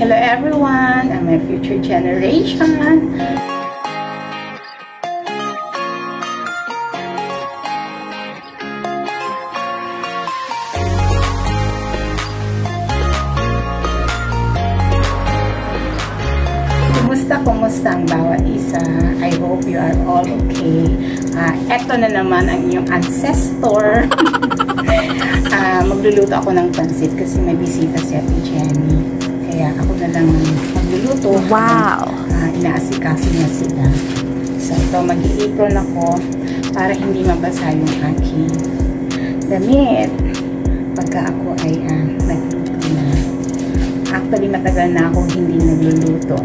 Hello everyone, and my future generation. Kumusta ang bawat isa? I hope you are all okay. Eto na naman ang inyong ancestor. Magluluto ako ng pansit kasi may bisita si Ate Jenny. Kaya ako na lang magluluto. Wow! Inaasikaso niya sila. So ito, mag-i-apron ako para hindi mabasa yung aking damit pagka ako ay nagluto na. Actually, matagal na akong hindi nagluluto.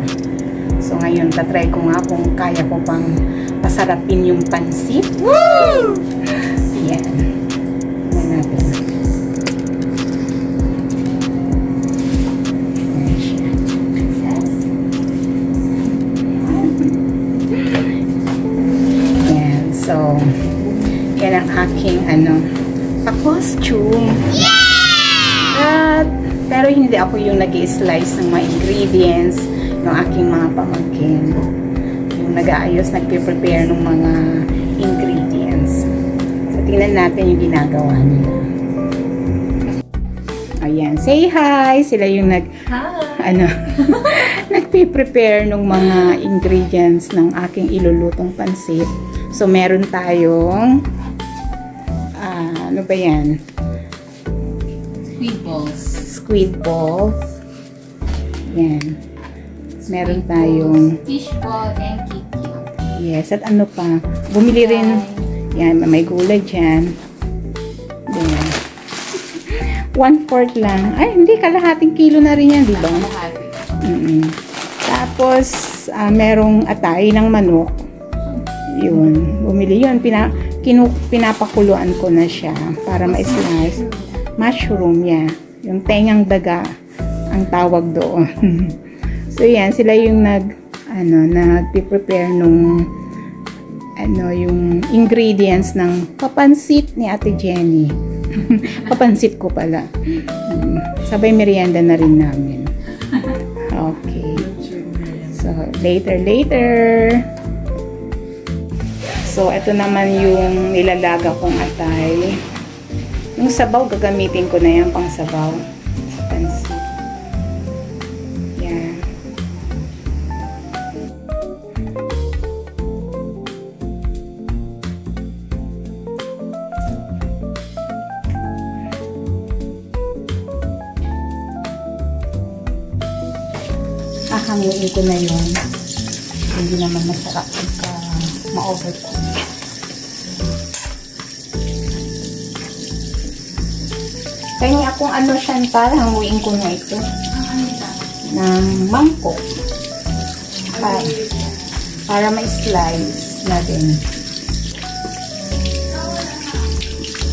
So ngayon, tatry ko nga kung kaya ko pang pasarapin yung pansit. Woo! Yan. Tingnan natin. Yan. So, yan ang aking pa-costume. Yeah! Pero hindi ako yung nag-i-slice ng mga ingredients ng aking mga pamangkin. Yung nag-aayos, nagpe-prepare ng mga ingredients. So, tingnan natin yung ginagawa nila. Ayan. Say hi! Sila yung nagpe-prepare ng mga ingredients ng aking ilulutong pansit. So, meron tayong ano ba yan? Squid balls. Squid balls. Yan. Meron tayong fish ball and kiki. Yes, at ano pa? Bumili rin. Yan, may gulay dyan. Yan. 1/4 lang. Ay, hindi. Kalahating kilo na rin yan, di ba? Tapos, merong atay ng manok. Yun. Bumili yun. Pinapakuluan ko na siya para ma-slice. Mushroom, yeah. Yung tengang daga ang tawag doon. So, yan, sila yung nag-prepare nung, yung ingredients ng papansit ni Ate Jenny. Papansit ko pala. Sabay merienda na rin namin. Okay. So, later. So, ito naman yung nilalaga kong atay. Yung sabaw, gagamitin ko na yan pang sabaw. Pansit. Hamuin ko na yun. Hindi naman masarap pagka ma-overcook. Kaya akong Chantal, hamuin ko na ito. Ng mangkok. Para ma-slice natin.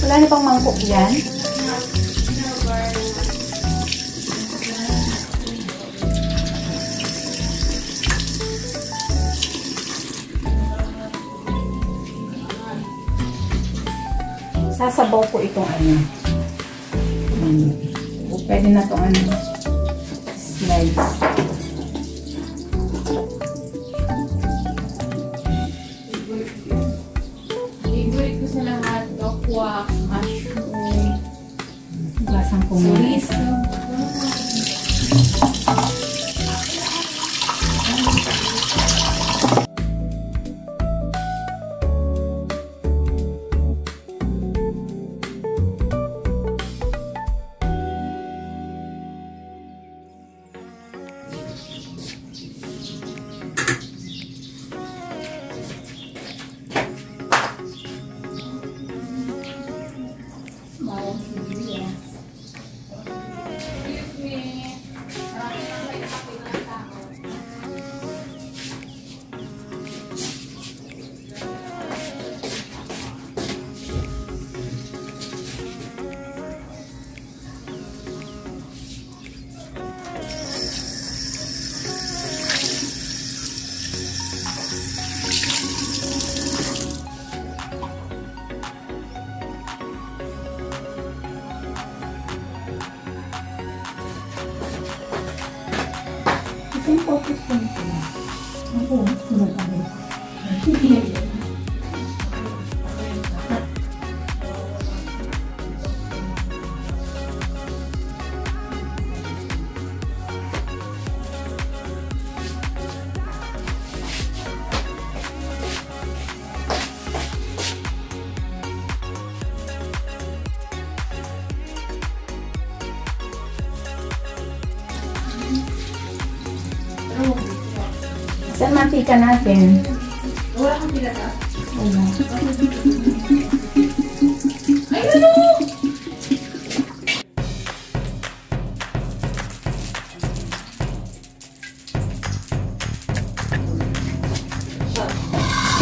Wala na pang mangkok yan. Sasabaw ko itong pwede na itong slice. Favorite ko sa lahat, dokwa, mushroom, Lasang ko muna. chorizo. Ang focus ko nito. Ako, tumatawin. Saan mantika natin? Wala kang pila ka? Wala. Ay, ano?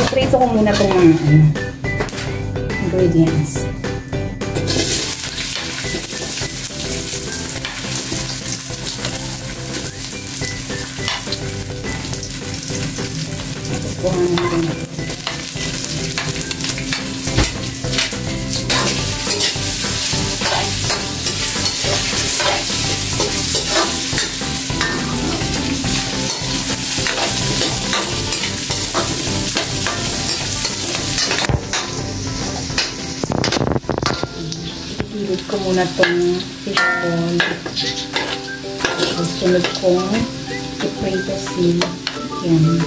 Iprito ko muna itong mga ingredients. Kuhanin natin ito. Ipilit ko muna itong fishball. Sunod kong iprito si yan.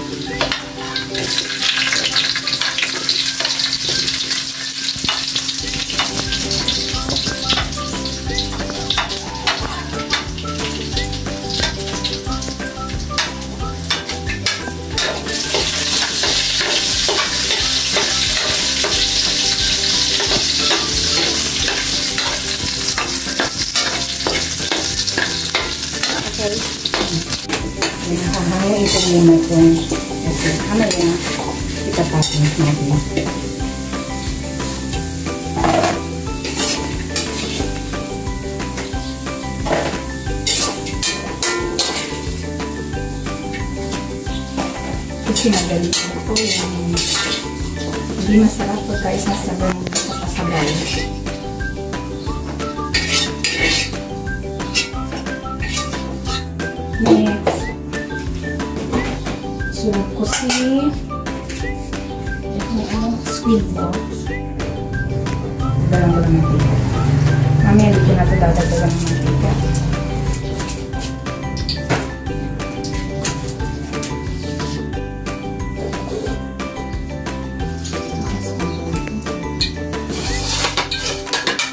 Nakahangin ko muna itong kasi kamaya itatapos natin. Kasi madali ito yung hindi masarap pagka isasabay mo sa kasabay. Next, sunod ko si squid balls. Dalang ko lang mantika. Mamaya dito na ito dadagdagan ng mantika.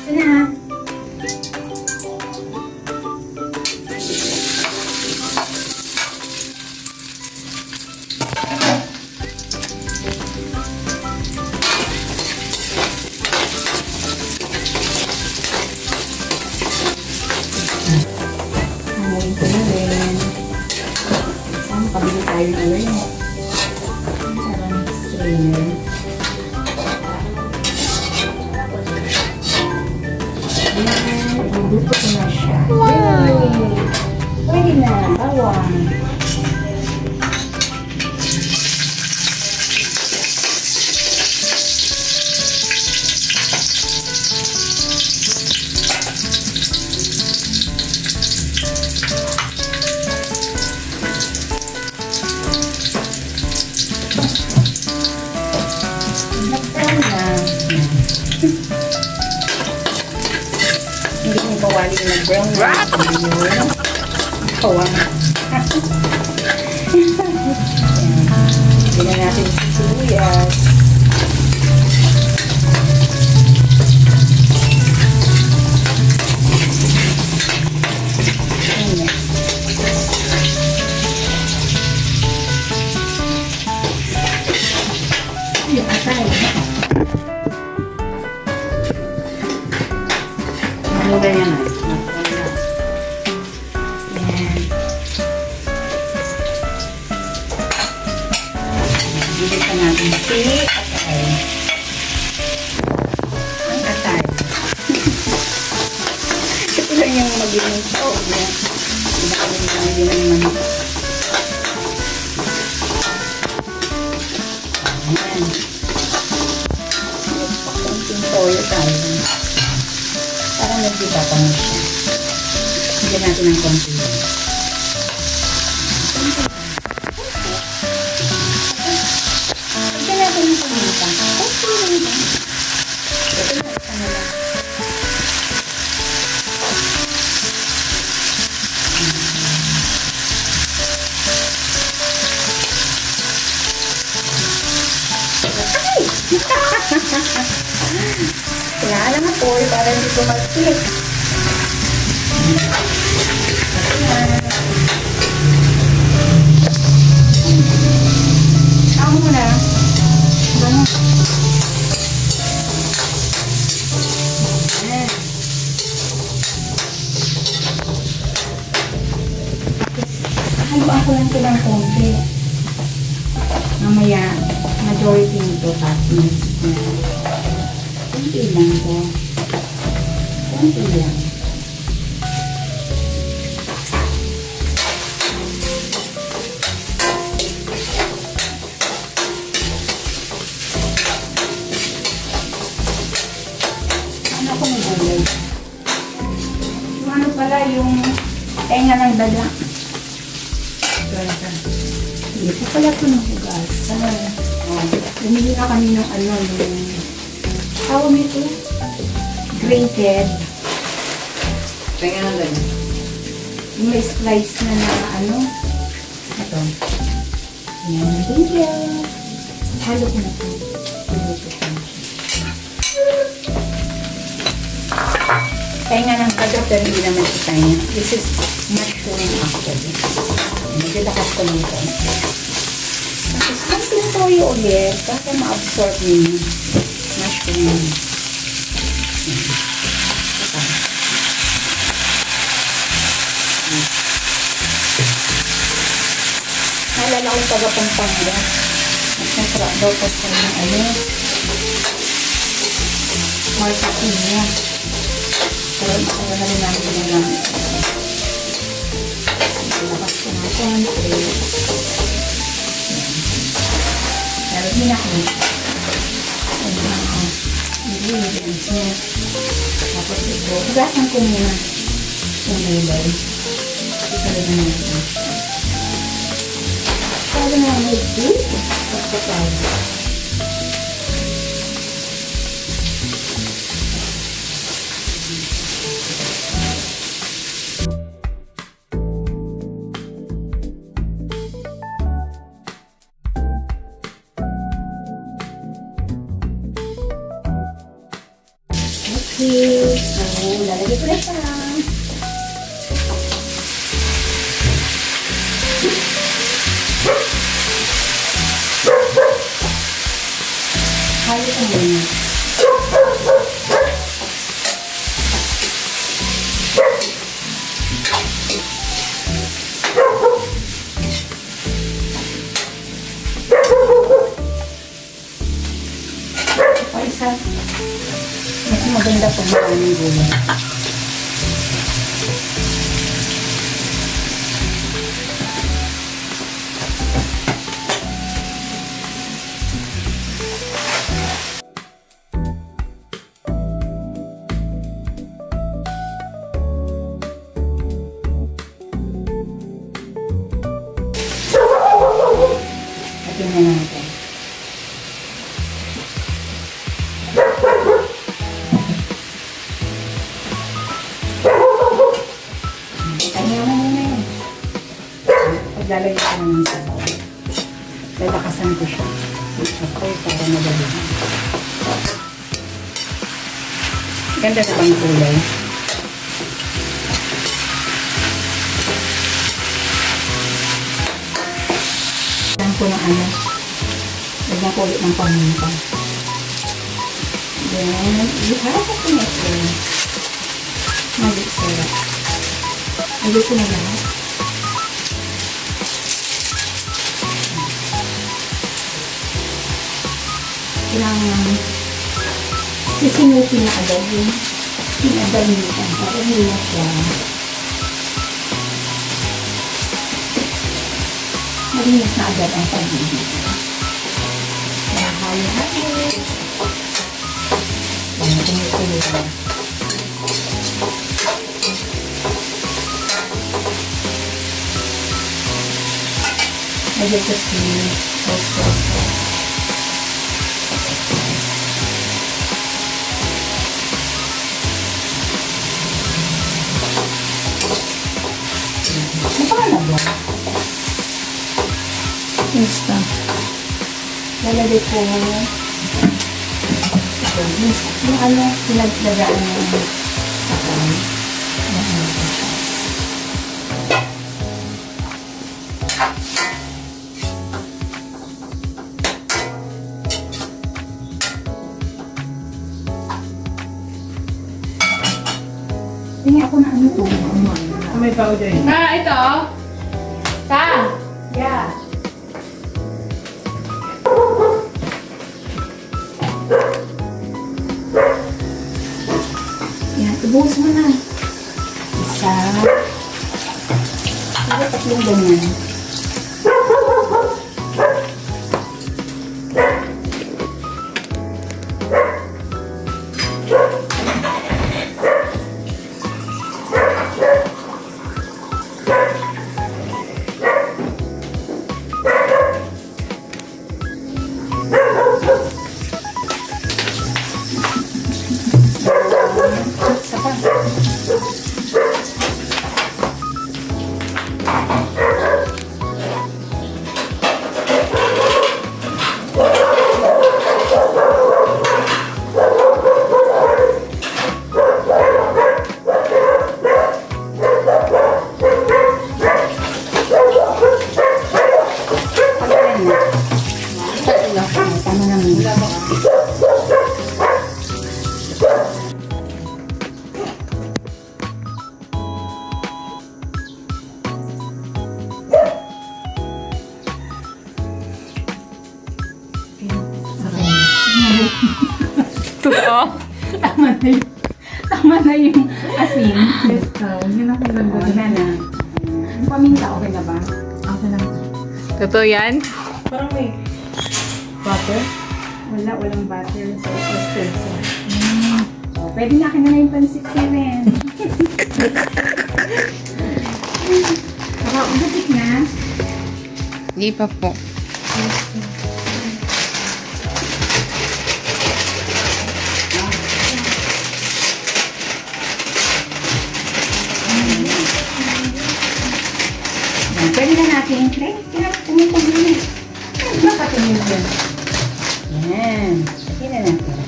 Ito na. Hamuin ko na rin. Saan pabili tayo na rin? Sarang strainer. Luto ko na siya. Wow! Pwede na. Bawang. Hindi mo bawali na brown na bawang. Hindi na natin si sibuyas. Yung atay. Maluga yan na. Yan. Bilisan natin si atay. Ang atay. Ito lang yung magiging soap niya. Hindi kami nangyayin ng manok. Ayan. Magpakunting toyo tayo. Parang nagdiba pa mo siya. Bigyan natin ng konti. Konti Inaalang ako para hindi ko mag-click. Tama mo na. Ganun. Haluan ko lang ito ng konti. Mamaya, majority nito toppings. Konti lang ito. Konti lang. Ano ko ng gulay? Yung ano pala, yung tenga ng daga. Hindi po pala ito ng hugas. Bumili na kami ng ano, yung tawag nito, grated. Tenga na lang. Yung may slice na ano. Ito. Yan, thank you. Halo ko na ito. Piluto ko na siya. Tenga ng taga, pero hindi naman ito tenga. This is mushroom actually. Medyo lakas ko lang ito. Tapos, konting toyo ulit para ma-absorb yung mushroom. Naalala ko taga Pampanga. At nasarap daw po sa yung ano. Marketing niya. Pero nakala na rin namin ginagamit. Lakas ko na konti. Pero hinakit. Ayan ako. Ingredients niya. Tapos ito. Hugasan ko muna yung label. Ito rin na natin. Para na may food. Tapos tayo. Okay, so lalagay ko na siya. Halo ko muna. Isa. Mas maganda pag maraming gulay. Lagyan na natin. Lalagay ko naman sa bawal. Lalakasan ko siya. Ako para madali. Ganda na bang kulay? Lagyan ko ng ano. Lagyan ko ulit ng paminta. Then, iharap ko na ito. Magic syrup. Lagyan ko na lahat. Kailangan sisinutin na agad yung pinagalitan para hindi na siya malinis na agad ang pag-ibig. Kaya halo-halo. Kaya tumutuloy na. Lagyan ko si sauce. Instant. Lalagay ko Yung ano, pinaglagaan ng sakay. Tingin ako na ano to. May tao dyan. Ito. Yeah. Yan, ibuhos mo na. Isa. Pero tatlong ganyan. Tama na yung asin. Yes, yun ang maganda. Okay na. Yung paminta, okay na ba? Okay lang. Totoo yan? Parang may butter. Walang butter sa toaster. So, pwede na akin na yung pansip seven. Ugatik na. Hindi pa po. Pwede na natin. Tumutog na yun. Nakatingin yun. Yan. Pwede na natin.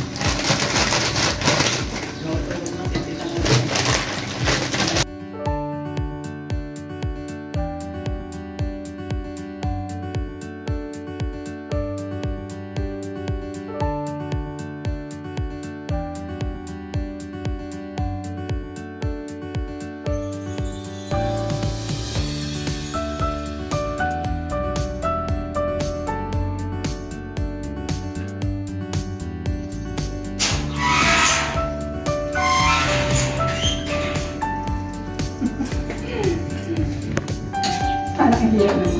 Parang hindi naman.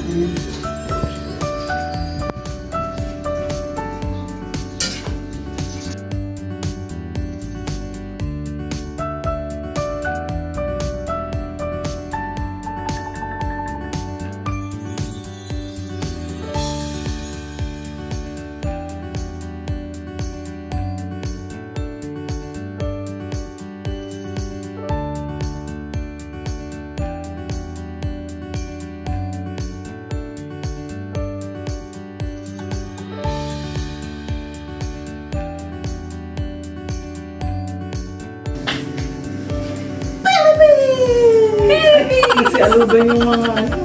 Kasi alugan yung mga ano.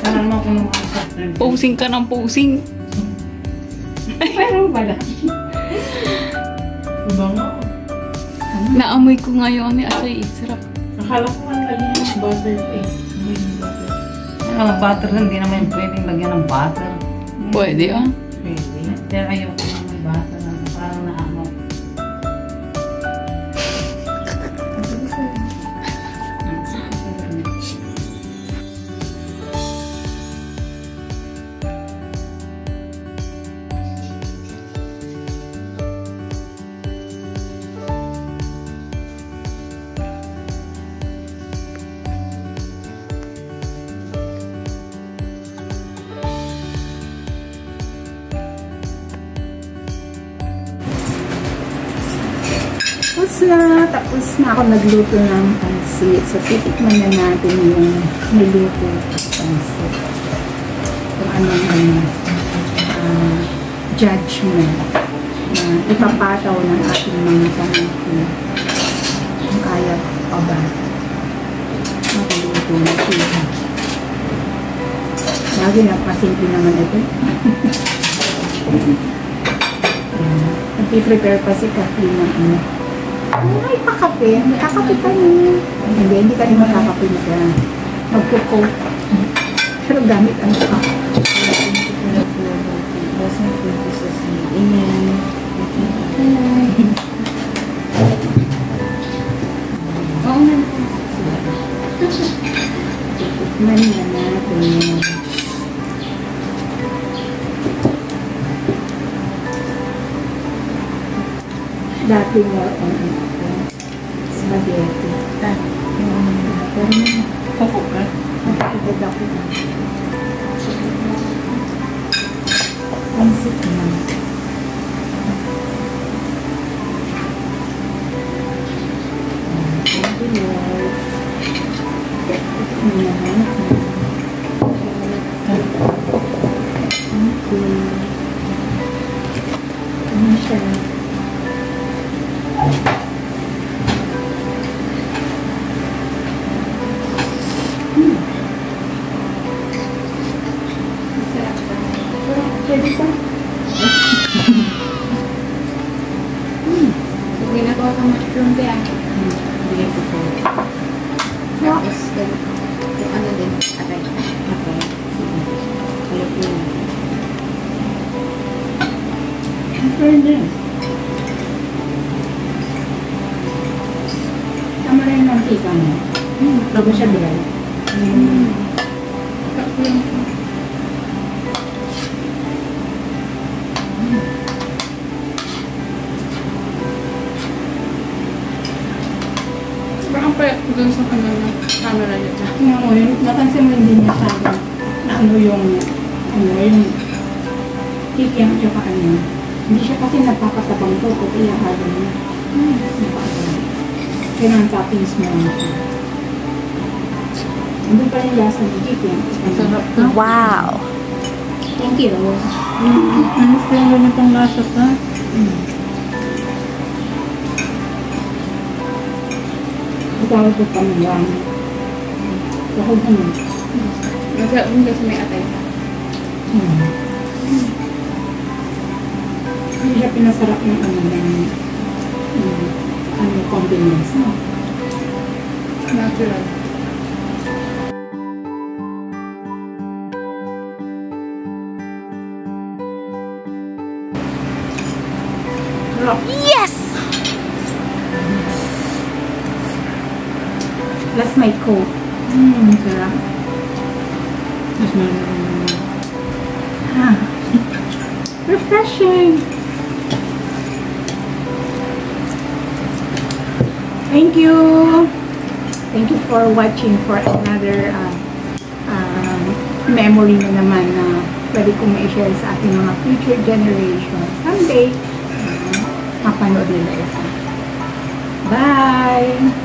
Saan mo kung mga Posing ka ng posing. Meron pala. Iba nga. Naamoy ko ngayon ni Asay. Sarap. Akala ko ang lagyan ng butter eh. Butter, hindi naman pwedeng lagyan ng butter. Pwede ah. Pwede. Pero ayoko na may butter. Parang naamok. Tapos na ako nagluto ng pansit. So, titikman na natin yung niluto pansit. Kung anong judgment na ipapataw ng ating mga pamangkin. Kung kaya pa ba magluto na siya. Lagi na pasimple naman ito. Nag-prepare pa si Kathleen ng ano. Ay, pakape. Kakape ka niya. Hindi ka rin makakape niya. Magkukote. Pero gamit ang kape. Ayan. Oo nga. Tikman na natin. Dati more on spaghetti. Pero Koko ka? nakakagad ako. Pansit naman. Thank you, Lord. Thank you. Ano siya? Pwede pa? Pag ginagawa ka mushroom ba yan? Hindi ko po. Tapos, yung ano din, atay. Okay. Alam ko yun. Ang fairness. Tama na yung mantika mo. Bago siya dry. Tapos yung parang payat ko dun sa camera nito. Tingnan mo yun, napansin mo hindi niya sabi na ano yung kikiam at saka ano. Hindi siya kasi nagpapatabang to kung ilahalo niya. Kailangan toppings mo lang siya. Andun pa yung lasa ng kikiam. Sarap na. Wow. Thank you. Ano sa yung ganitong lasa pa? Itawag ko pa ng lang. Lakog na yun. Masarap din kasi may atay pa. Hindi siya pinasarap ng convenience, no? Natural. Yes! Plus my coat. Sarap. Mas meron. Refreshing. Thank you. Thank you for watching for another memory na naman na pwede kong ma-share sa ating mga future generations. Someday, mapanood nila ito. Bye!